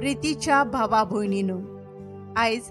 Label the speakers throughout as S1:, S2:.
S1: प्रितीच्या भावा भयणींनो, आयज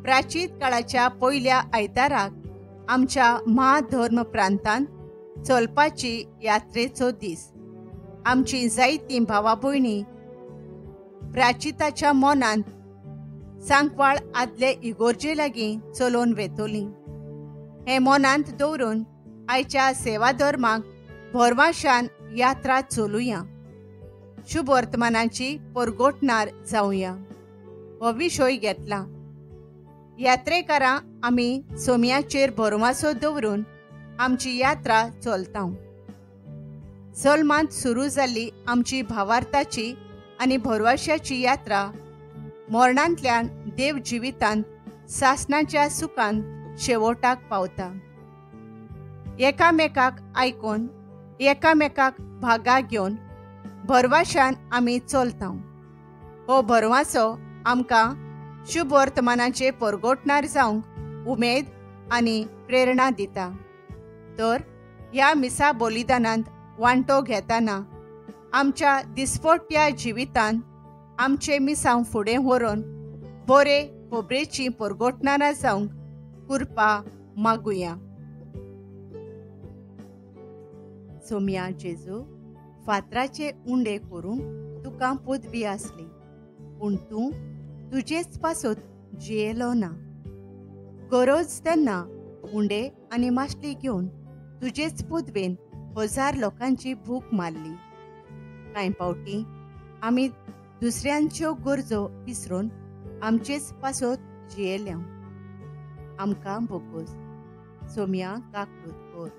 S1: प्राचीन काळाच्या पयल्या आयताराक आमच्या महाधर्म प्रांतांत चलपाची यात्रेचो दीस. आमची जायतीं भावा भयणी प्राचिताच्या मोनांत सांकवाळ आदले इगोर्जे लागीं चलोवन वेतोलीं. हें मोनांत दवरून आयच्या सेवा धर्माक भरवाशान यात्रा चलुया, शुभ वर्तमानाची परगोटणार जावया हो विशय घेतला. यात्रेकारां आमी सोमयाचेर भरवंसो दवरून आमची यात्रा चलता. सलमांत सुरू जाल्ली आमची भावार्थाची आनी भरवशाची यात्रा मरणांतल्यान देव जिवितांत सासणाच्या सुखांत शेवटाक पावता. एकामेकाक आयकून एकामेकाक भागा घेवन भरवशान आमी चलता. हो भरवंसो आमकां शुभ वर्तमानाचे परगोटणार जावंक उमेद आनी प्रेरणा दिता. तर ह्या मिसा बलिदानांत वांटो घेतना आमच्या दिसपट्ट्या जिवितांत आमचे मिसांव फुडें व्हरून बरे खोबरेची परगोटणारां जावंक कृपा मागुया. सोम्या जेजू, फातराचे उंडे करूंक तुका पदवी आसली, पूण तूं तुजेच पासत जियेलो ना. गरज तेन्ना उंडे आनी माशली घेवन तुजेच पदवेन 1000 लोकांची भूक मारली. कांय पावटी आमी दुसऱ्यांच्यो गरजो विसरून आमचेच पासत जियेल्या. आमकां बोगोस. सोम्या काकूत.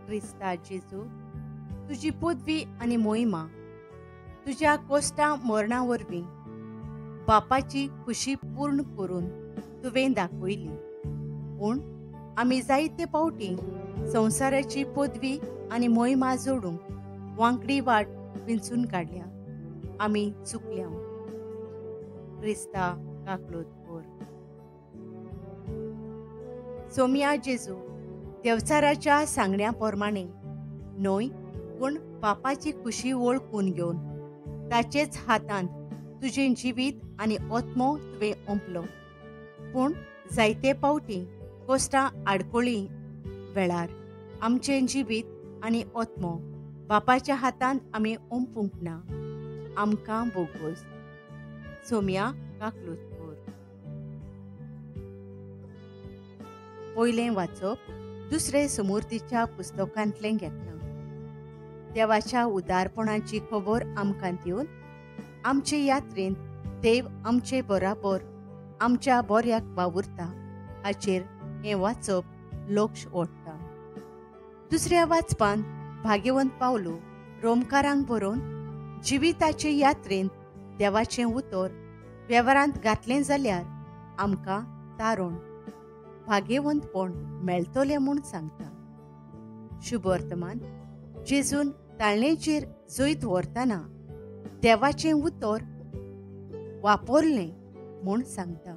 S1: क्रिस्ता जेजू, तुजी पदवी आनी मोहिमा तुज्या कोश्टा मरणा वरवीं बापाची खुशी पूर्ण करून तुवें दाखयली. पूण आमी जायते पावटी संवसाराची पदवी आनी मोहिमा जोडूंक वांकडी वाट विंचून काडल्या. आमी चुकल्या. Crysta काकलोत core. सोम्या जेजू, देवचाराच्या सांगण्या प्रमाणे न्हय पूण बापाची खुशी वळखून घेवन ताचेच हातांत तुजें जिवीत आनी आत्मो तुवें ओंपलो. पूण जायते पावटी कोश्टां आडकोळी वेळार आमचें जिवीत आनी आत्मो बापाच्या हातांत आमी ओंपूंक ना. आमकां बोगोस. सोम्या काकलोत कोर. पयलें वाचप दुसरे समूर्तीच्या पुस्तकांतलें घेतलां. देवाच्या उदारपणाची खबर आमकां दिवन आमचे यात्रेंत देव आमचे बराबर आमच्या बऱ्याक वावुरता हाचेर हें वाचप लक्ष ओडटा. दुसऱ्या वाचपांत भाग्यवंत पावलो रोमकारांक बरोवन जिविताचे यात्रेंत देवाचें उतर वेव्हारांत घातलें जाल्यार आमकां तारण भाग्यवंतपण मेळटलें म्हूण सांगता. शुभ वर्तमान जेजून ताळणेचेर जैत व्हरतना देवाचें उतर वापरलें म्हूण सांगता.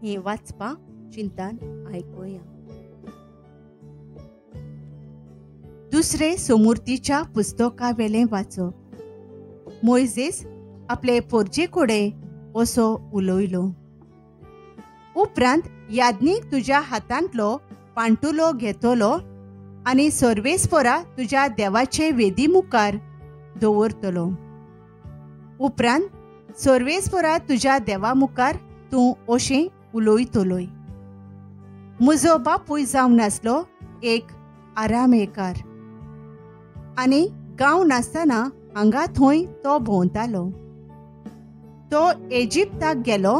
S1: हें वाचपां चिंतान आयकुया. दुसरे समूर्तीच्या पुस्तका वेलें वाचप. मोइजेस आपले पोरजे कडेन असो उलयलो. उपरांत याज्ञीक तुज्या हातांतलो पांटुलो घेतलो आनी सर्वेस्परा तुज्या देवाचे वेदी मुखार दवरतलो. उपरांत सर्वेस्परा तुज्या देवा मुखार तूं अशें उलयतलोय. म्हजो बापूय जावन नासलो एक आरामेकार आनी गांव नासतना हांगा थंय तो भोंवतालो. तो इजिप्ताक गेलो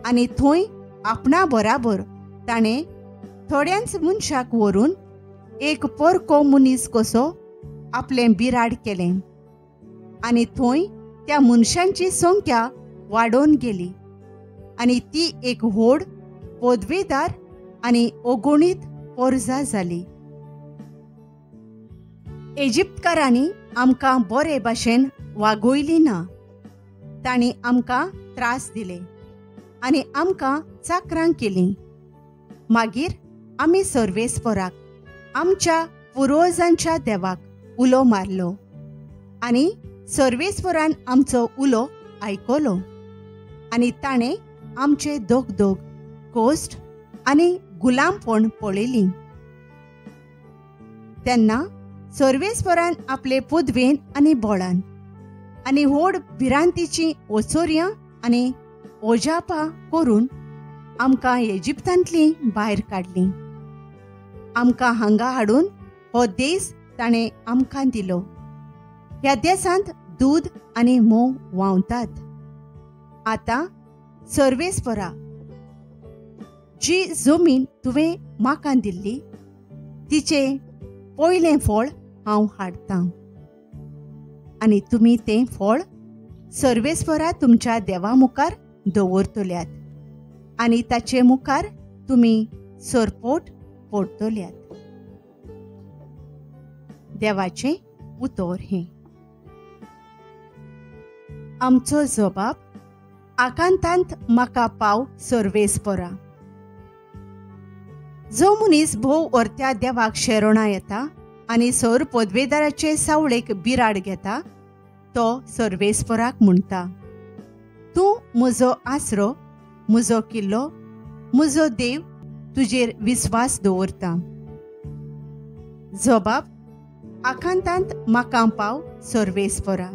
S1: आनी थंय आपणा बराबर ताणें थोड्यांच मनशाक व्हरून एक परको मनीस कसो आपलें बिराड केलें आनी थंय त्या मनशांची संख्या वाडोवन गेली आनी ती एक व्हड पदवेदार आनी अगणीत परजा जाली. इजिप्तकारांनी आमकां बरे भाशेन वागयली ना. तांणी आमकां त्रास दिले आनी आमकां चाकरां केलीं. मागीर आमी सर्वेस्पराक आमच्या पुर्वजांच्या देवाक उलो मारलो आनी सर्वेस्वरान आमचो उलो आयकलो आनी ताणें आमचे दोग दोग कोस्ट आनी गुलामपण पळयलीं. तेन्ना सर्वेस्वरान आपले पुदवेन आनी बळान आनी व्हड भिरांतीची ओचोऱ्यां आनी ओजापां करून आमकां इजिप्तांतलीं भायर काडलीं. आमकां हांगा हाडून हो देश ताणें आमकां दिलो. ह्या देशांत दूद आनी मोव व्हांवतात. आतां सर्वेस्परा, जी जमीन तुवें म्हाका दिल्ली तिचें पयलें फळ हांव हाडटां आनी तुमी तें फळ सर्वेस्परा तुमच्या देवा मुखार दवरतल्यात आनी ताचे मुखार तुमी सरपोट पडतल्यात. देवाचें उतर हें. आमचो जबाब आकांतांत म्हाका पाव सर्वेस्परा. जो मनीस भोव वर्त्या देवाक शेरोणा येता आनी सर पदवेदाराचे सावळेक बिराड घेता तो सर्वेस्पराक म्हणटा, तूं म्हजो आसरो, म्हजो किल्लो, म्हजो देव, तुजेर विस्वास दवरता. जबाब आकांतांत म्हाका पाव सर्वेस्परा.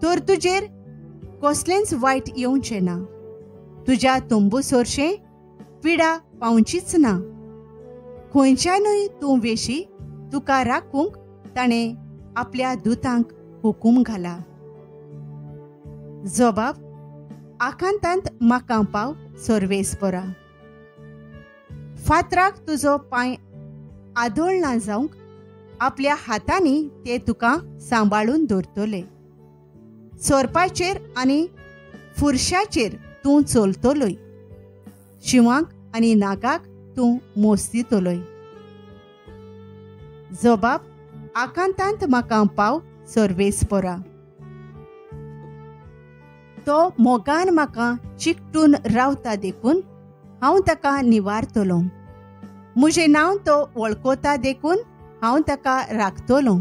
S1: तर तुजेर कसलेंच वायट येवचें ना. तुज्या तंबूसोरशें पिडा पावचीच ना. खंयच्यानूय तूं वेशी तुका राखूंक ताणें आपल्या दुतांक हुकूम घाला. जबाब आकांतांत म्हाका पाव सर्वेस्परा. फातराक तुजो पांय आदोळ ना जावंक आपल्या हातांनी ते तुका सांबाळून दवरतले. सोरपाचेर आनी फुरशाचेर तूं चलतलोय. शिवांक आनी नागाक तूं मोसतलोय. जबाब आकांतांत म्हाका पाव सर्वेस्परा. तो मोगान म्हाका चिकटून रावता देखून हांव ताका निवारतलो. म्हजें नांव तो वळखता देखून हांव ताका राखतलों.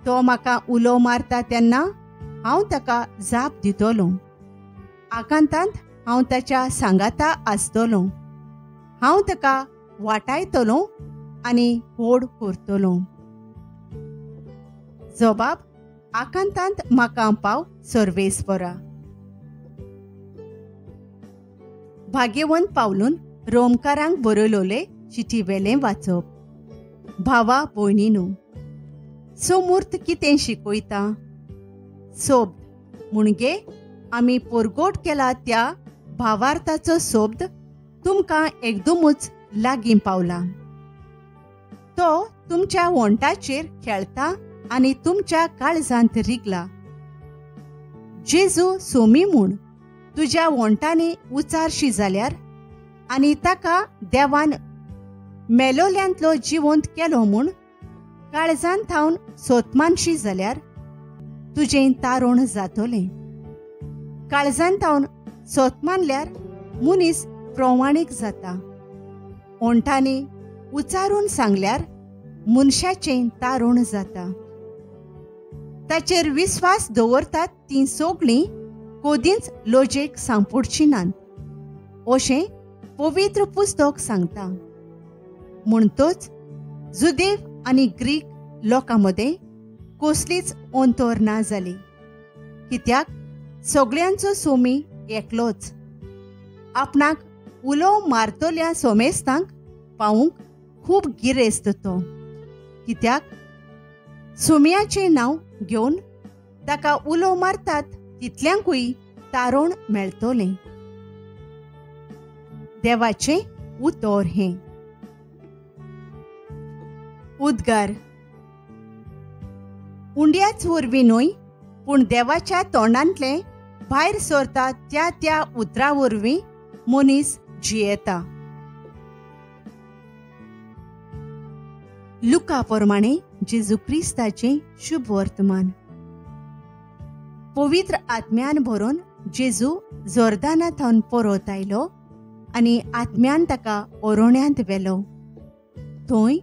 S1: तो म्हाका उलो मारता तेन्ना हांव ताका जाप दितलों. आकांतांत हांव ताच्या सांगाता आसतलों. हांव ताका वाटायतलों आनी व्हड करतलों. जबाब आकांतांत म्हाका पाव सर्वेस्परा. भाग्यवंत पावलून रोमकारांक बरयलोले चिठी वेलें वाचप. भावा भयणीनू, समूर्त कितें शिकयता? सोब्द म्हणजे आमी परगोट केला त्या भावार्थाचो सोब्द तुमकां एकदमूच लागीं पावला. तो तुमच्या वंटाचेर खेळटा आनी तुमच्या काळजांत रिगला. जेजू सोमी म्हूण तुज्या वंटांनी उचारशी जाल्यार आनी ताका देवान मेलोल्यांतलो जिवंत केलो म्हूण काळजांत थावन सोतमानशी जाल्यार तुजें तारण जातलें. काळजांत थावन सोतमानल्यार मनीस प्रमाणीक जाता. ओंठांनी उचारून सांगल्यार मनशाचें तारण जाता. ताचेर विस्वास दवरतात तीं सगळीं कोदींच लोजेक सांपडची नात अशें पवित्र पुस्तक सांगता. म्हणटोच जुदेव आनी ग्रीक लोकां मदें कसलीच अंतर ना जाली, कित्याक सगळ्यांचो सोमी एकलोच. आपणाक उलो मारतल्या सोमेस्तांक पावूंक खूब गिरेस्त तो, कित्याक सोमयाचें नांव घेवन ताका उलो मारतात तितल्यांकूय तारण मेळटलें. देवाचें उतर हें. उद्गार. उंड्याच वरवीं न्हय पूण देवाच्या तोंडांतलें भायर सरता त्या त्या उतरा वरवीं मनीस जियेता. लुका प्रमाणे जेजू क्रिस्ताचें शुभ वर्तमान. पवित्र आत्म्यान भरून जेजू जोर्दानांतल्यान परत आयलो आनी आत्म्यान ताका ओरोण्यांत व्हेलो. थंय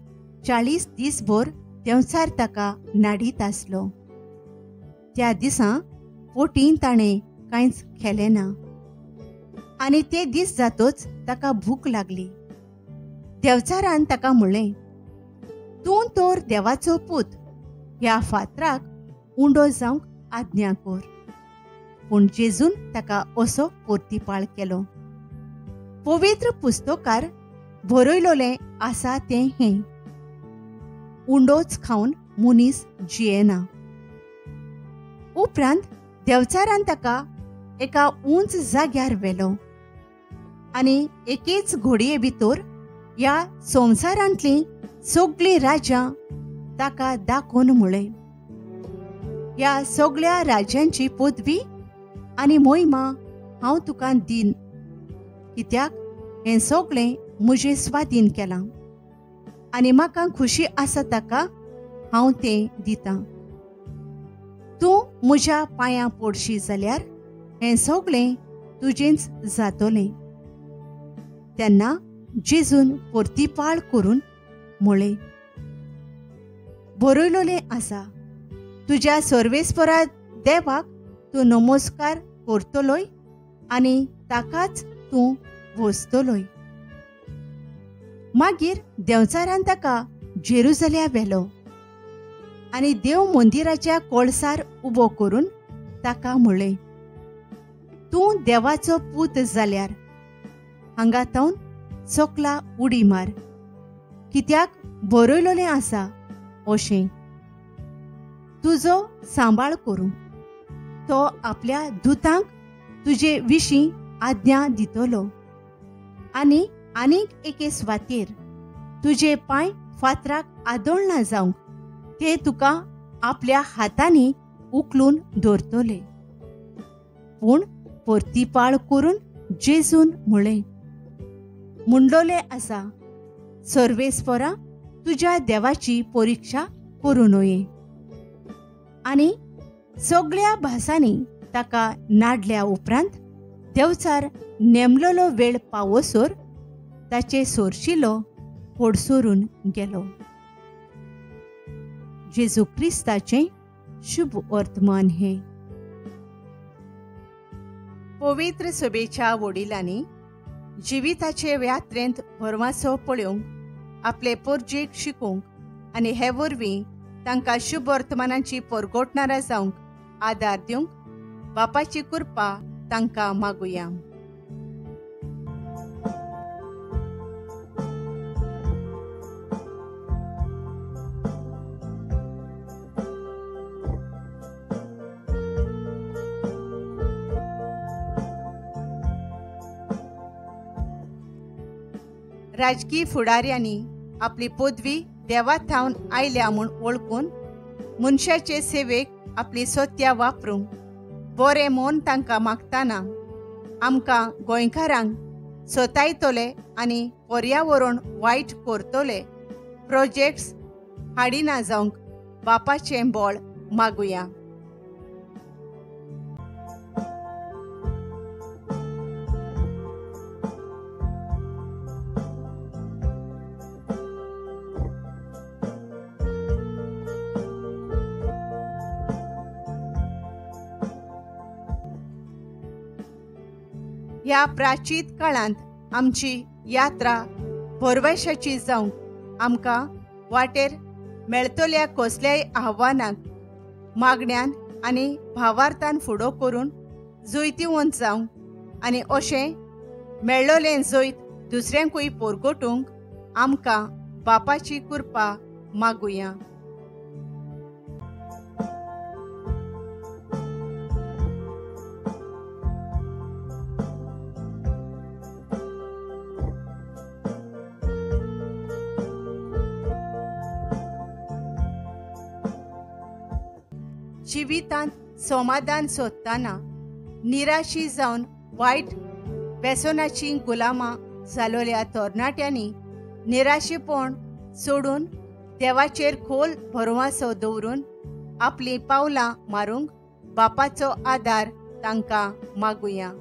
S1: 40 दीस भर देंवचार ताका नाडीत आसलो. त्या दिसा पोटीन ताणें कांयच केलें ना. आनी ते दीस जातोच ताका भूक लागली. देंवचारान ताका म्हणलें, तूं तर देवाचो पूत, ह्या फातराक उंडो जावंक आज्ञा कर. पूण जेजून ताका असो पोर्तिपाळ केलो. पवित्र पुस्तकार बरयलोलें आसा तें हें, उंडोच खावन मनीस जियेना. उपरांत देंवचारान ताका एका उंच जाग्यार व्हेलो आनी एकेच घडये भितर ह्या संवसारांतलीं सगळीं राजां ताका दाखोवन म्हळें, ह्या सगळ्या राजांची पदवी आनी महिमा हांव तुका दीन, कित्याक हें सगळें म्हजें स्वाधीन केलां आनी म्हाका खुशी आसा ताका हांव तें दितां. तूं म्हज्या पांयां पडशी जाल्यार हें सगळें तुजेंच जातोलें. तेन्ना जेजून पोर्तिपाळ करून म्हळें, बरयलोलें आसा, तुज्या सर्वेस्परा देवाक तूं नमस्कार करतलोय आनी ताकाच तूं भोसतलोय. मागीर देंवचारान ताका जेरुसलेम व्हेलो आनी देव मंदिराच्या कोळसार उबो करून ताका म्हणलें, तूं देवाचो पूत जाल्यार हांगा थावन सकला उडी मार, कित्याक बरयलोलें आसा अशें, तुजो सांबाळ करूं. तो आपल्या दुतांक तुजे विशीं आज्ञा दितलो आनी आनीक एके सुवातेर तुजे पांय फातराक आदोळना जावंक ते तुका आपल्या हातांनी उखलून दवरतले. पूण पोर्तिपाळ करून जेजून म्हळें, म्हणलोलें आसा, सर्वेस्परा तुज्या देवाची परिक्षा करूं नये. आनी सगळ्या भासांनी ताका नाडल्या उपरांत देंवचार नेमलोलो वेळ पावसर ताचे सोरशिलो होडसोरून गेलो. जेजू क्रिस्ताचें शुभ वर्तमान हें. पवित्र सभेच्या वडिलांनी जिविताचे यात्रेंत भरवासो पळोवंक आपले पोरजेक शिकूंक आनी हे वरवीं तांकां शुभ वर्तमानांची परगोटणारां जावंक आदार दिवंक बापाची कृपा तांकां मागुया. राजकीय फुडाऱ्यांनी आपली पदवी देवा थावन आयल्या म्हूण वळखून मनशाचे सेवेक आपली सत्या वापरूंक बरें मोन तांकां मागतना आमकां गोंयकारांक सतायतले आनी पर्यावरण वायट करतले प्रोजेक्ट्स हाडिना जावंक बापाचें बळ मागुया. ह्या प्राचीन काळांत आमची यात्रा भरवशाची जावंक आमकां वाटेर मेळतल्या कसल्याय आव्हानाक मागण्यांन आनी भावार्थान फुडो करून जैतिवंत जावंक आनी अशें मेळ्ळोलें जैत दुसऱ्यांकूय परगटूंक आमकां बापाची कृपा मागुया. जिवितांत समाधान सोदतना निराशी जावन वायट व्यसनाची गुलामां जालोल्या तरणाट्यांनी निराशेपण सोडून देवाचेर खोल भरवसो दवरून आपली पावलां मारूंक बापाचो आदार तांकां मागुया.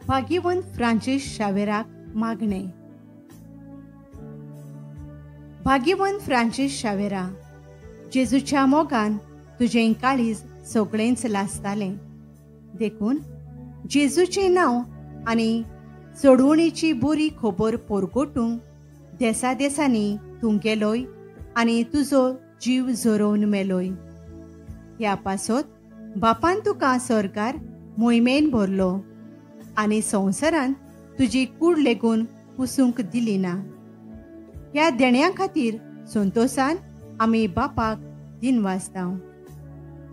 S1: भाग्यवंत फ्रांसीस शावेराक मागणें. भाग्यवान फ्रांसीस शावेरा, जेजूच्या मोगान तुजें काळीज सगळेंच लासतालें. देखून जेजूचें नांव आनी सोडवणेची बरी खबर परगटूंक देसा देसांनी तूं गेलोय आनी तुजो जीव झरोवन मेलोय. ह्या पासत बापान तुका सरकार मोहिमेन भरलो आनी संवसारान तुजी कूड लेगून पुसूंक दिली ना. ह्या देण्या खातीर संतोशान आमी बापाक दिनवाजतांव.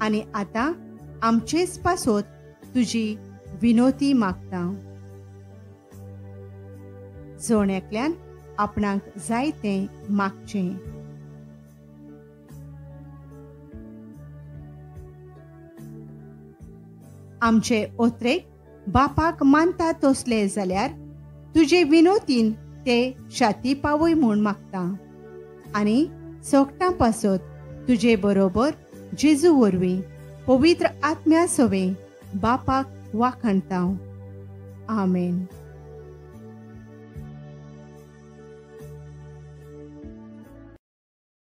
S1: आनी आतां आमचेच पासत तुजी विनोती मागतां. जोड आपणाक जाय तें मागचें. आमचे ओत्रेक बापाक मानता तसले जाल्यार तुजे विनोतीन ते शाती पावय म्हूण मागता. आनी सोगटां पासत तुजे बरोबर जेजू वरवीं पवित्र आत्म्या सवे बापाक वाखणतां. आमेन.